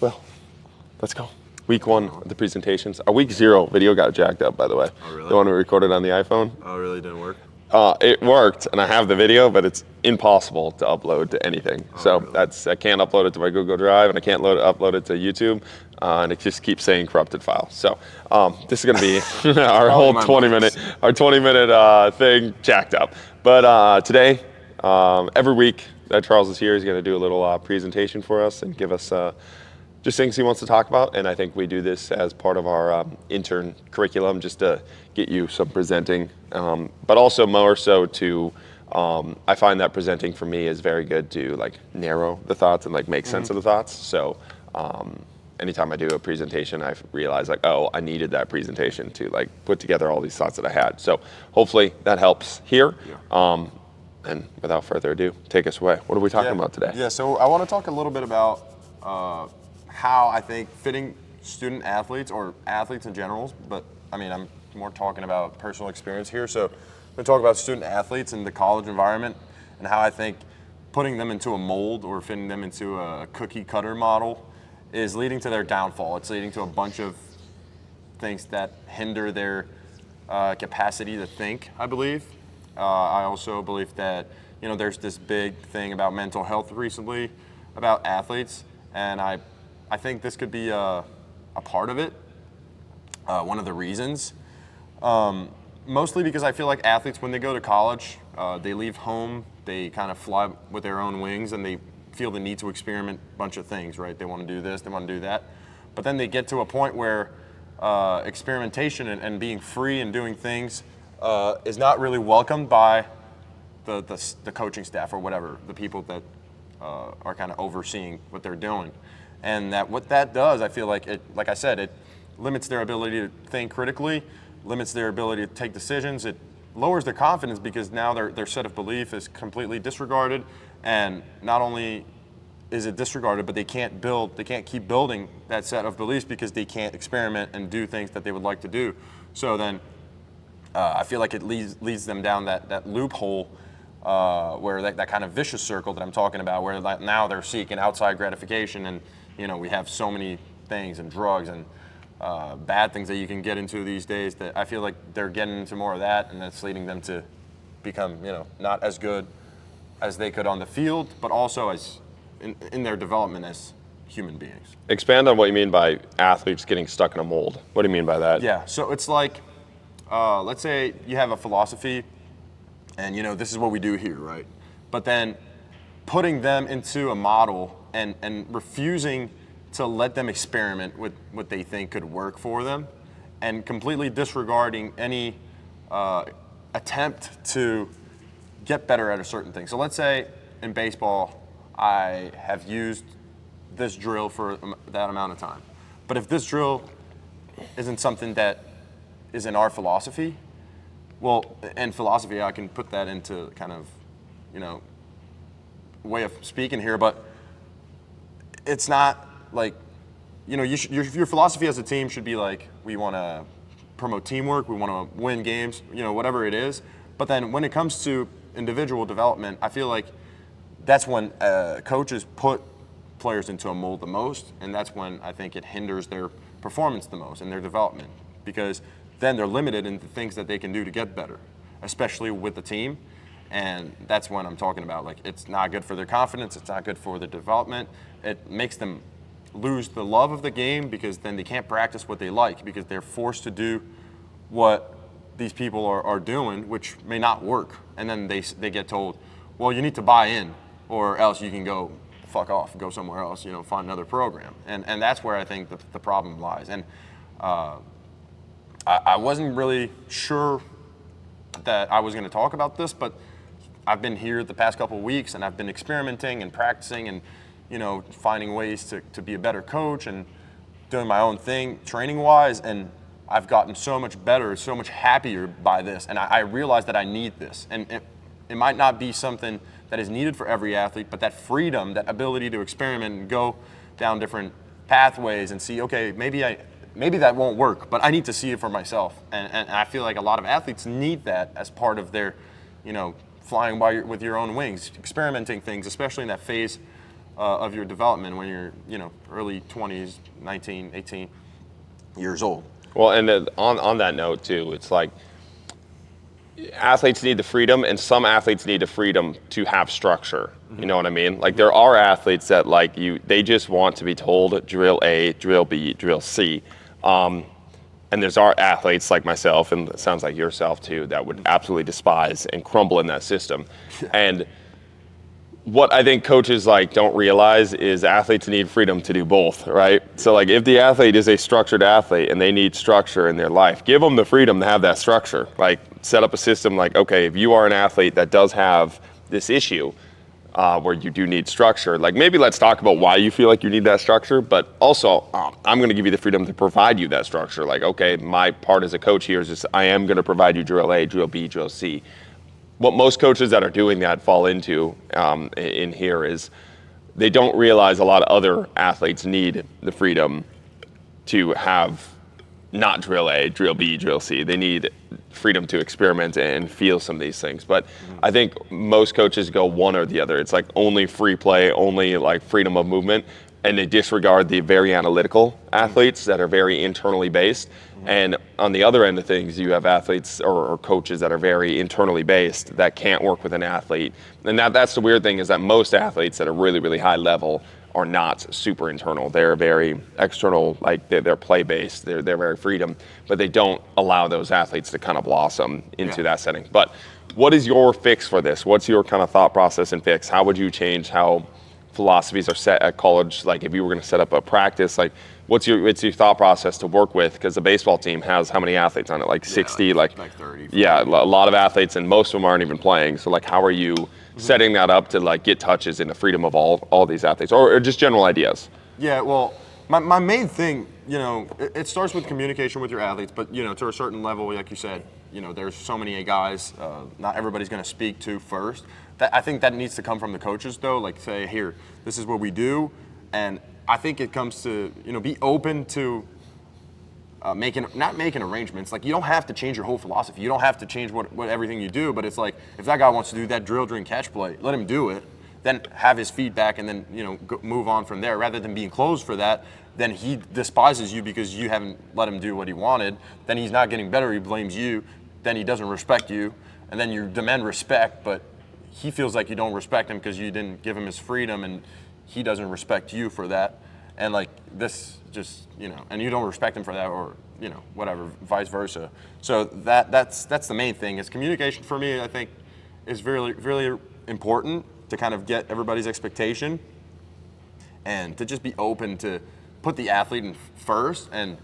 Well, let's go. Week one of the presentations. Our week zero video got jacked up, by the way. Oh, really? The one we recorded on the iPhone. Oh, it really didn't work? It worked, and I have the video, but it's impossible to upload to anything. Really? I can't upload it to my Google Drive, and I can't upload it to YouTube, and it just keeps saying corrupted file. So this is going to be our whole 20-minute thing jacked up. But today, every week that Charles is here, he's going to do a little presentation for us and give us just things he wants to talk about. And I think we do this as part of our intern curriculum, just to get you some presenting, but also more so to, I find that presenting for me is very good to like narrow the thoughts and like make sense of the thoughts. So anytime I do a presentation, I realize like, oh, I needed that presentation to like put together all these thoughts that I had. So hopefully that helps here. Yeah. And without further ado, take us away. What are we talking about today? Yeah, so I want to talk a little bit about how I think fitting student athletes or athletes in general, but I mean, I'm more talking about personal experience here. So I'm going to talk about student athletes in the college environment and how I think putting them into a mold or fitting them into a cookie cutter model is leading to their downfall. It's leading to a bunch of things that hinder their capacity to think, I believe. I also believe that, there's this big thing about mental health recently about athletes, and I think this could be a part of it, one of the reasons. Mostly because I feel like athletes, when they go to college, they leave home, they kind of fly with their own wings, and they feel the need to experiment a bunch of things, right? They want to do this, they want to do that. But then they get to a point where experimentation and being free and doing things is not really welcomed by the coaching staff or whatever, the people that are kind of overseeing what they're doing. And what that does, I feel like like I said, it limits their ability to think critically, limits their ability to take decisions. It lowers their confidence because now their set of belief is completely disregarded. And not only is it disregarded, but they can't keep building that set of beliefs because they can't experiment and do things that they would like to do. So then I feel like it leads them down that loophole where that kind of vicious circle that I'm talking about, where now they're seeking outside gratification, and we have so many things and drugs and bad things that you can get into these days that I feel like they're getting into more of that, and that's leading them to become not as good as they could on the field, but also as in their development as human beings. Expand on what you mean by athletes getting stuck in a mold. What do you mean by that? Yeah, so it's like, let's say you have a philosophy, and this is what we do here, right? But then putting them into a model and refusing to let them experiment with what they think could work for them, and completely disregarding any attempt to get better at a certain thing. So let's say in baseball, I have used this drill for that amount of time. But if this drill isn't something that is in our philosophy, well, in philosophy, I can put that into kind of, way of speaking here, but it's not like, your philosophy as a team should be like, we want to promote teamwork, we want to win games, whatever it is. But then when it comes to individual development, I feel like that's when coaches put players into a mold the most, and that's when I think it hinders their performance the most and their development, because then they're limited in the things that they can do to get better, especially with the team. And that's when I'm talking about, like, it's not good for their confidence, it's not good for their development. It makes them lose the love of the game, because then they can't practice what they like, because they're forced to do what these people are doing, which may not work. And then they get told, well, you need to buy in, or else you can go fuck off, go somewhere else, find another program. And that's where I think the problem lies. And I wasn't really sure that I was going to talk about this, but I've been here the past couple of weeks, and I've been experimenting and practicing and, finding ways to be a better coach and doing my own thing training-wise, and I've gotten so much better, so much happier by this, and I realized that I need this. And it might not be something that is needed for every athlete, but that freedom, that ability to experiment and go down different pathways and see, okay, maybe that won't work, but I need to see it for myself. And I feel like a lot of athletes need that as part of their, flying with your own wings, experimenting things, especially in that phase of your development when you're, early 20s, 19, 18 years old. Well, and on that note too, it's like athletes need the freedom, and some athletes need the freedom to have structure. You know what I mean? Like there are athletes that they just want to be told drill A, drill B, drill C. And there's our athletes like myself, and it sounds like yourself too, that would absolutely despise and crumble in that system. And what I think coaches don't realize is athletes need freedom to do both, right? So if the athlete is a structured athlete and they need structure in their life, give them the freedom to have that structure. Set up a system okay, if you are an athlete that does have this issue where you do need structure, maybe let's talk about why you feel like you need that structure, but also I'm going to give you the freedom to provide you that structure. Okay, my part as a coach here is just I am going to provide you drill A, drill B, drill C. What most coaches that are doing that fall into in here is they don't realize a lot of other athletes need the freedom to have not drill A, drill B, drill C. They need freedom to experiment and feel some of these things. But I think most coaches go one or the other. It's only free play, only freedom of movement, and they disregard the very analytical athletes that are very internally based. And on the other end of things, you have athletes or coaches that are very internally based that can't work with an athlete. And that's the weird thing, is that most athletes at a really, really high level are not super internal. They're very external, they're play-based, they're very freedom, but they don't allow those athletes to kind of blossom into that setting. But what is your fix for this? What's your kind of thought process and fix? How would you change how philosophies are set at college? If you were going to set up a practice, what's your thought process to work with? Because the baseball team has how many athletes on it? 60? Like 30. 40. Yeah, a lot of athletes, and most of them aren't even playing. So how are you setting that up to get touches in the freedom of all these athletes, or just general ideas? Yeah, well, my main thing, it starts with communication with your athletes, but to a certain level, like you said, there's so many guys, not everybody's going to speak to first. I think that needs to come from the coaches, though. Say, here, this is what we do, and I think it comes to be open to not making arrangements. You don't have to change your whole philosophy. You don't have to change what everything you do. But it's if that guy wants to do that drill, during catch play, let him do it. Then have his feedback, and then move on from there. Rather than being closed for that, then he despises you because you haven't let him do what he wanted. Then he's not getting better. He blames you. Then he doesn't respect you, and then you demand respect, but he feels like you don't respect him because you didn't give him his freedom, and he doesn't respect you for that. And this just, and you don't respect him for that, or, whatever, vice versa. So that's the main thing, is communication for me, I think, is really, really important to kind of get everybody's expectation, and to just be open to put the athlete in first. And,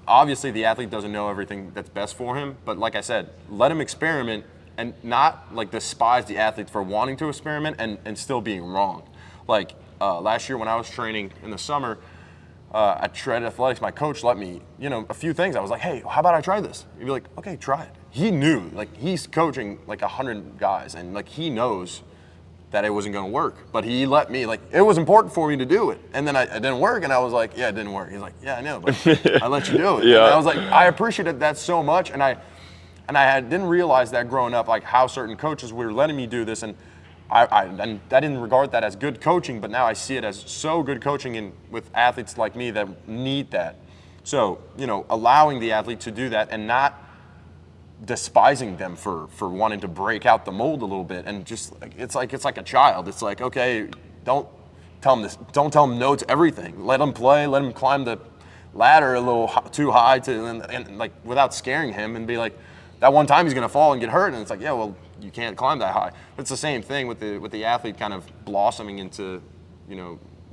obviously the athlete doesn't know everything that's best for him, but like I said, let him experiment, and not despise the athlete for wanting to experiment and still being wrong. Last year when I was training in the summer at Shred Athletics, my coach let me, a few things. I was like, hey, how about I try this? He'd be like, okay, try it. He knew, he's coaching 100 guys, and he knows that it wasn't going to work, but he let me, it was important for me to do it. And then it didn't work, and I was like, yeah, it didn't work. He's like, yeah, I know, but I let you do it. Yeah. And I was like, I appreciated that so much, and I didn't realize that growing up, how certain coaches were letting me do this, and I didn't regard that as good coaching, but now I see it as so good coaching with athletes like me that need that. So, allowing the athlete to do that and not despising them for wanting to break out the mold a little bit, and just it's like a child. It's okay, don't tell them no to everything. Let them play, let them climb the ladder a little too high and without scaring him, and be like, that one time he's going to fall and get hurt, and it's yeah, well, you can't climb that high. It's the same thing with the athlete kind of blossoming into,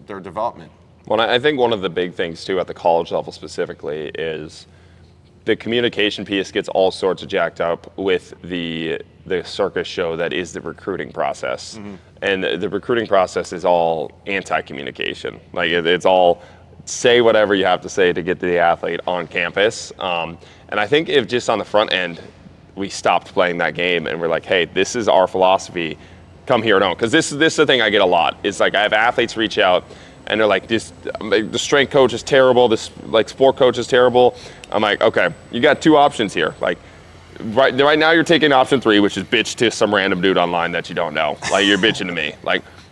their development. Well, I think one of the big things too at the college level specifically is the communication piece gets all sorts of jacked up with the circus show that is the recruiting process. Mm-hmm. And the recruiting process is all anti-communication. It's all say whatever you have to say to get to the athlete on campus. And I think if just on the front end, we stopped playing that game and we're like, hey, this is our philosophy, come here or don't. Because this is the thing I get a lot. It's I have athletes reach out and they're like, the strength coach is terrible, this sport coach is terrible. I'm like, okay, you got two options here. Right now you're taking option 3, which is bitch to some random dude online that you don't know. You're bitching to me.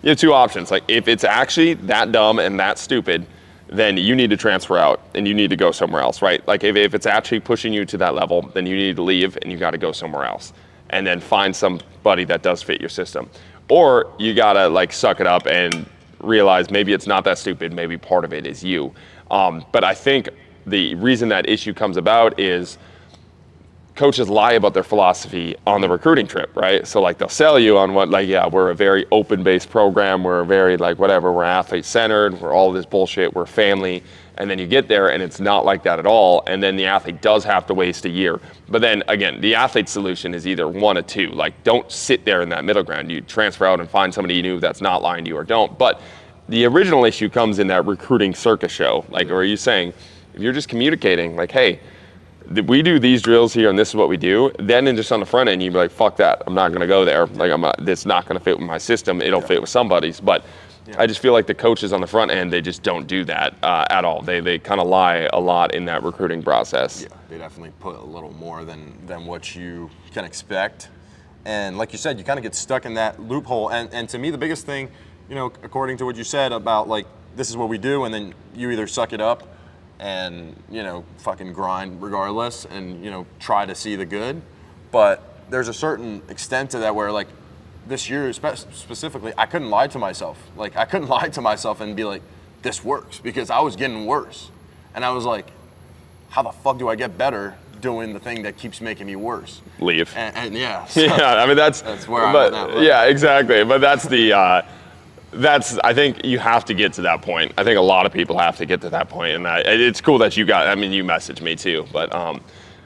you have two options. Like if it's actually that dumb and that stupid, then you need to transfer out and you need to go somewhere else, right? Like if it's actually pushing you to that level, then you need to leave and you got to go somewhere else and then find somebody that does fit your system. Or you got to like suck it up and realize maybe it's not that stupid, maybe part of it is you. But I think the reason that issue comes about is coaches lie about their philosophy on the recruiting trip, right? So like they'll sell you on what, like, yeah, we're a very open-based program, we're very like whatever, we're athlete-centered, we're all this bullshit, we're family, and then you get there and it's not like that at all, and then the athlete does have to waste a year. But then again, the athlete solution is either one of two. Like don't sit there in that middle ground. You transfer out and find somebody you knew that's not lying to you, or don't. But the original issue comes in that recruiting circus show. Like, or are you saying, if you're just communicating like, hey, we do these drills here and this is what we do, then just on the front end you'd be like, fuck that, I'm not going to go there, like it's not going to fit with my system, it'll fit with somebody's. But I just feel like the coaches on the front end, they just don't do that at all. They kind of lie a lot in that recruiting process. Yeah, they definitely put a little more than what you can expect, and like you said, you kind of get stuck in that loophole. And to me, the biggest thing, according to what you said about like, this is what we do, and then you either suck it up and fucking grind regardless, and try to see the good. But there's a certain extent to that where, like, this year specifically, I couldn't lie to myself. Like, I couldn't lie to myself and be like, this works, because I was getting worse. And I was like, how the fuck do I get better doing the thing that keeps making me worse? Leave. And yeah. So yeah, I mean that's where I'm at now. Yeah, exactly. But that's the I think you have to get to that point. I think a lot of people have to get to that point, and it's cool that you messaged me too, but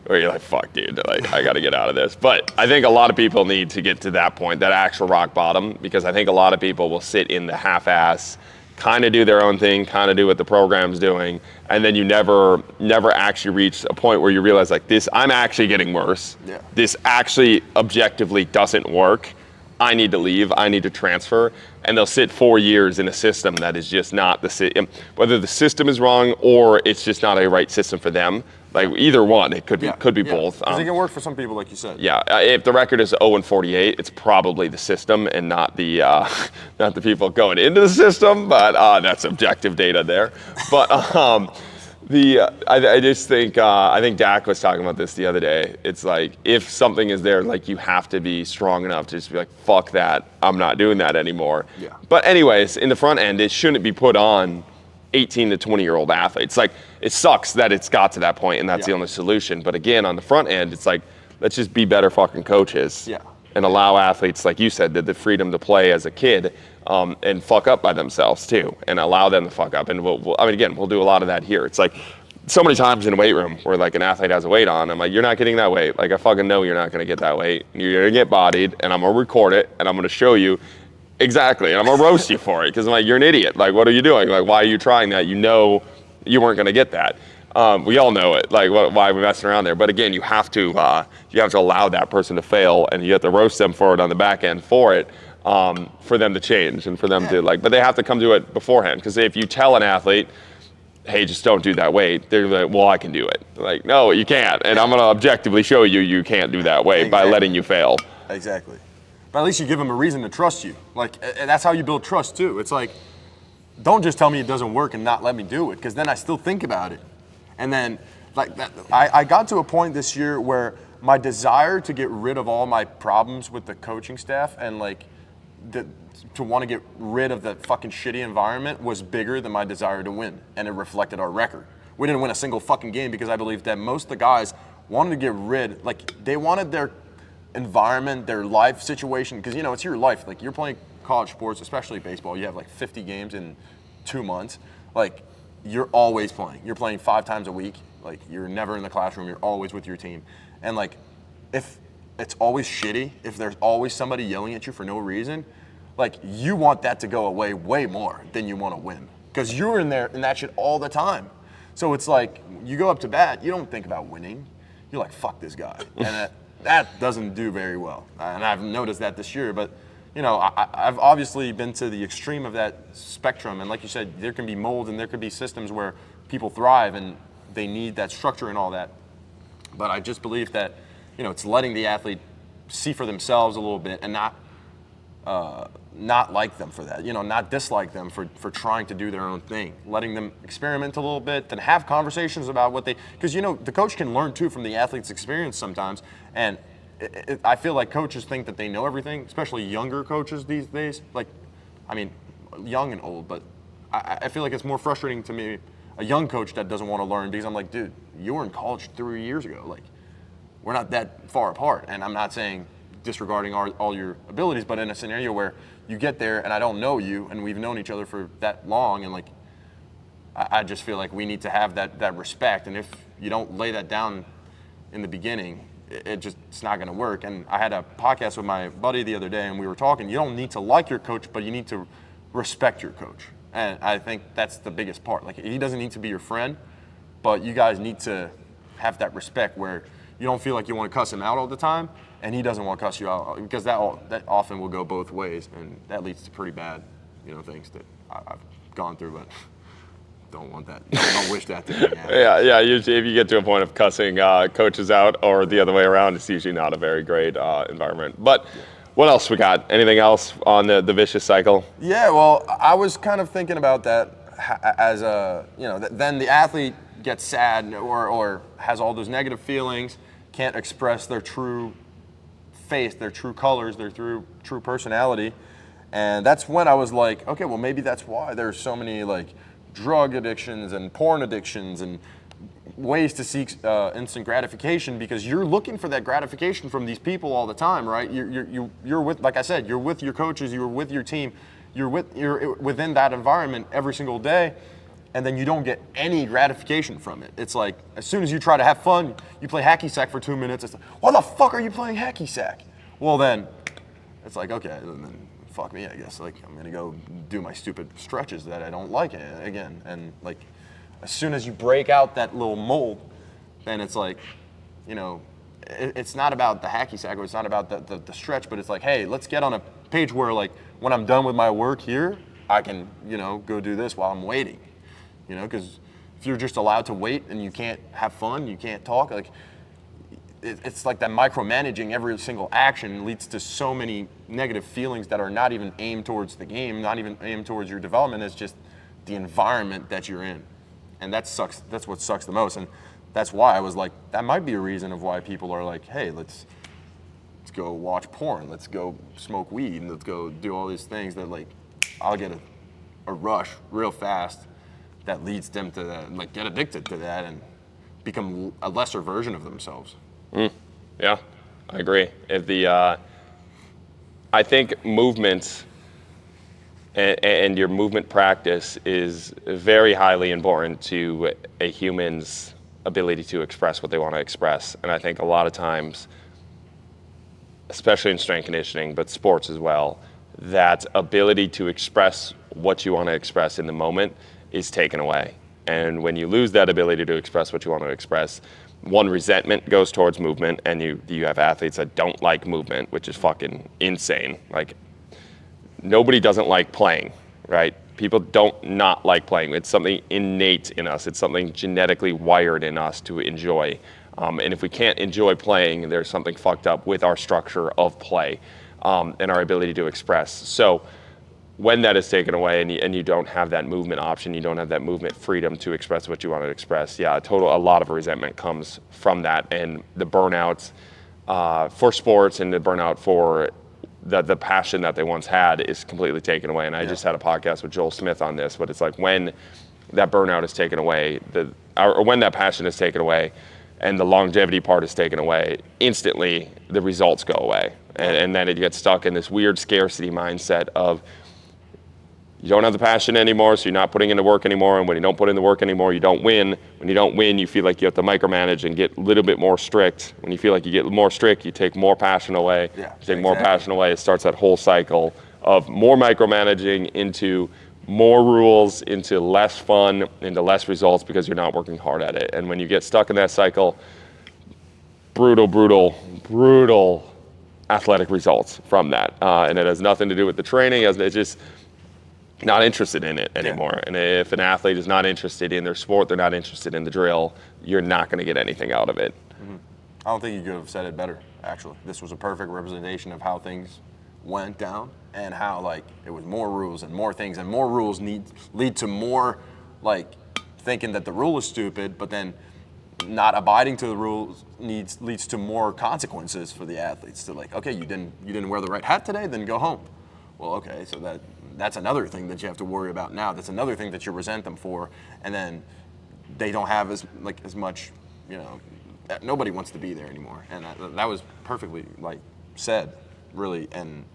where you're like, fuck dude, like I gotta get out of this. But I think a lot of people need to get to that point, that actual rock bottom, because I think a lot of people will sit in the half-ass, kind of do their own thing, kind of do what the program's doing, and then you never actually reach a point where you realize like, this, I'm actually getting worse. Yeah. This actually objectively doesn't work. I need to leave, I need to transfer, and they'll sit 4 years in a system that is just not whether the system is wrong or it's just not a right system for them. Like either one, it could be both. Because it can work for some people, like you said. Yeah, if the record is 0-48, it's probably the system and not the not the people going into the system. But that's objective data there. But I just think I think Dak was talking about this the other day. It's like if something is there, like you have to be strong enough to just be like, fuck that, I'm not doing that anymore. Yeah. But anyways, in the front end, it shouldn't be put on 18 to 20-year-old athletes. Like it sucks that it's got to that point and that's the only solution. But again, on the front end, it's like, let's just be better fucking coaches. Yeah. And allow athletes, like you said, the freedom to play as a kid and fuck up by themselves too, and allow them to fuck up. And we'll do a lot of that here. It's like so many times in a weight room where like an athlete has a weight on, I'm like, you're not getting that weight. Like I fucking know you're not gonna get that weight. You're gonna get bodied, and I'm gonna record it, and I'm gonna show you exactly, and I'm gonna roast you for it, because I'm like, you're an idiot. Like, what are you doing? Like, why are you trying that? You know you weren't gonna get that. We all know it, like why we're messing around there. But again, you have to allow that person to fail, and you have to roast them for it on the back end for it, for them to change and for them to but they have to come to it beforehand. Because if you tell an athlete, hey, just don't do that weight, they're like, well, I can do it. Like, no, you can't, and I'm gonna objectively show you can't do that weight by letting you fail. Exactly. But at least you give them a reason to trust you. Like, and that's how you build trust too. It's like, don't just tell me it doesn't work and not let me do it, because then I still think about it. And then, like that, I got to a point this year where my desire to get rid of all my problems with the coaching staff and like to want to get rid of that fucking shitty environment was bigger than my desire to win, and it reflected our record. We didn't win a single fucking game because I believe that most of the guys wanted to get rid, like they wanted their environment, their life situation, because it's your life. Like you're playing college sports, especially baseball, you have like 50 games in 2 months. Like you're always playing. You're playing 5 times a week. Like you're never in the classroom. You're always with your team. And like, if it's always shitty, if there's always somebody yelling at you for no reason, like you want that to go away way more than you want to win, because you're in there in that shit all the time. So it's like you go up to bat, you don't think about winning. You're like, fuck this guy, and that doesn't do very well. And I've noticed that this year. But I've obviously been to the extreme of that spectrum, and like you said, there can be mold and there could be systems where people thrive and they need that structure and all that. But I just believe that it's letting the athlete see for themselves a little bit, and not not like them for that, not dislike them for trying to do their own thing, letting them experiment a little bit, then have conversations about what they, because the coach can learn too from the athlete's experience sometimes, and I feel like coaches think that they know everything, especially younger coaches these days, like, I mean, young and old, but I feel like it's more frustrating to me, a young coach that doesn't want to learn, because I'm like, dude, you were in college 3 years ago, like, we're not that far apart, and I'm not saying disregarding all your abilities, but in a scenario where you get there and I don't know you and we've known each other for that long, and like I just feel like we need to have that respect, and if you don't lay that down in the beginning, it's not going to work. And I had a podcast with my buddy the other day, and we were talking, you don't need to like your coach, but you need to respect your coach, and I think that's the biggest part. Like, he doesn't need to be your friend, but you guys need to have that respect where you don't feel like you want to cuss him out all the time, and he doesn't want to cuss you out, because that often will go both ways, and that leads to pretty bad, things that I've gone through, but don't want that. Don't wish that to me. Yeah. Usually, if you get to a point of cussing coaches out, or the other way around, it's usually not a very great environment. But what else we got? Anything else on the vicious cycle? Yeah. Well, I was kind of thinking about that as then the athlete gets sad or has all those negative feelings, can't express their true face, their true colors, their true personality. And that's when I was like, okay, well, maybe that's why there's so many like drug addictions and porn addictions and ways to seek instant gratification, because you're looking for that gratification from these people all the time, right? You're with, like I said, you're with your coaches, you're with your team, you're within that environment every single day, and then you don't get any gratification from it. It's like, as soon as you try to have fun, you play hacky sack for 2 minutes, it's like, why the fuck are you playing hacky sack? Well, then it's like, okay, then fuck me, I guess. Like, I'm gonna go do my stupid stretches that I don't like again. And like, as soon as you break out that little mold, then it's like, it's not about the hacky sack, or it's not about the stretch, but it's like, hey, let's get on a page where, like, when I'm done with my work here, I can, go do this while I'm waiting. Because if you're just allowed to wait and you can't have fun, you can't talk, like, it's like that micromanaging every single action leads to so many negative feelings that are not even aimed towards the game, not even aimed towards your development. It's just the environment that you're in. And that sucks. That's what sucks the most. And that's why I was like, that might be a reason of why people are like, hey, let's go watch porn, let's go smoke weed, and let's go do all these things that, like, I'll get a rush real fast that leads them to that, like, get addicted to that and become a lesser version of themselves. Yeah, I agree. I think movement and your movement practice is very highly important to a human's ability to express what they want to express. And I think a lot of times, especially in strength conditioning, but sports as well, that ability to express what you want to express in the moment is taken away. And when you lose that ability to express what you want to express, one, resentment goes towards movement, and you have athletes that don't like movement, which is fucking insane. Like, nobody doesn't like playing, right? People don't not like playing. It's something innate in us. It's something genetically wired in us to enjoy. And if we can't enjoy playing, there's something fucked up with our structure of play and our ability to express. So when that is taken away and you don't have that movement option, you don't have that movement freedom to express what you want to express, a lot of resentment comes from that. And the burnout for sports and the burnout for the passion that they once had is completely taken away. And I just had a podcast with Joel Smith on this, but it's like, when that burnout is taken away, or when that passion is taken away and the longevity part is taken away, instantly the results go away. And then it gets stuck in this weird scarcity mindset of, you don't have the passion anymore, so you're not putting in the work anymore. And when you don't put in the work anymore, you don't win. When you don't win, you feel like you have to micromanage and get a little bit more strict. When you feel like you get more strict, you take more passion away. You take more passion away. It starts that whole cycle of more micromanaging into more rules, into less fun, into less results, because you're not working hard at it. And when you get stuck in that cycle, brutal athletic results from that. And it has nothing to do with the training. It's just not interested in it anymore. And if an athlete is not interested in their sport, they're not interested in the drill, you're not going to get anything out of it. I don't think you could have said it better, actually. This was a perfect representation of how things went down, and how like it was more rules and more things, and more rules lead to more like thinking that the rule is stupid, but then not abiding to the rules leads to more consequences for the athletes. To like, okay, you didn't wear the right hat today, then go home. Well, okay, so that's another thing that you have to worry about now. That's another thing that you resent them for, and then they don't have as much, you know, nobody wants to be there anymore. And that was perfectly like said, really. And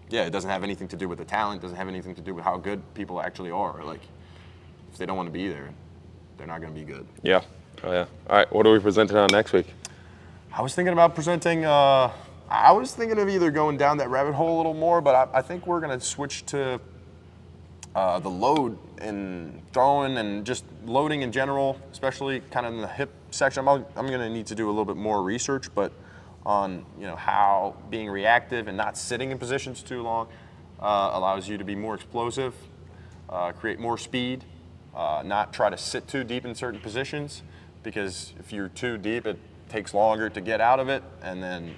yeah, it doesn't have anything to do with the talent. Doesn't have anything to do with how good people actually are. Like, if they don't want to be there, they're not going to be good. Yeah. Oh yeah. All right. What are we presenting on next week? I was thinking about presenting. I was thinking of either going down that rabbit hole a little more, but I think we're going to switch to the load and throwing and just loading in general, especially kind of in the hip section. I'm going to need to do a little bit more research, but on how being reactive and not sitting in positions too long allows you to be more explosive, create more speed, not try to sit too deep in certain positions, because if you're too deep, it takes longer to get out of it, and then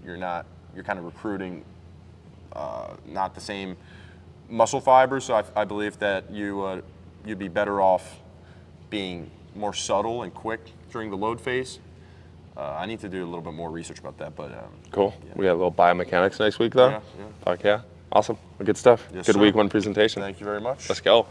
you're kind of recruiting not the same muscle fibers. So I believe that you'd be better off being more subtle and quick during the load phase. I need to do a little bit more research about that, but Cool. yeah. We got a little biomechanics next week, though. Yeah. Fuck yeah. Awesome. Well, good stuff. Yes, Good sir. week one presentation. Thank you very much. Let's go.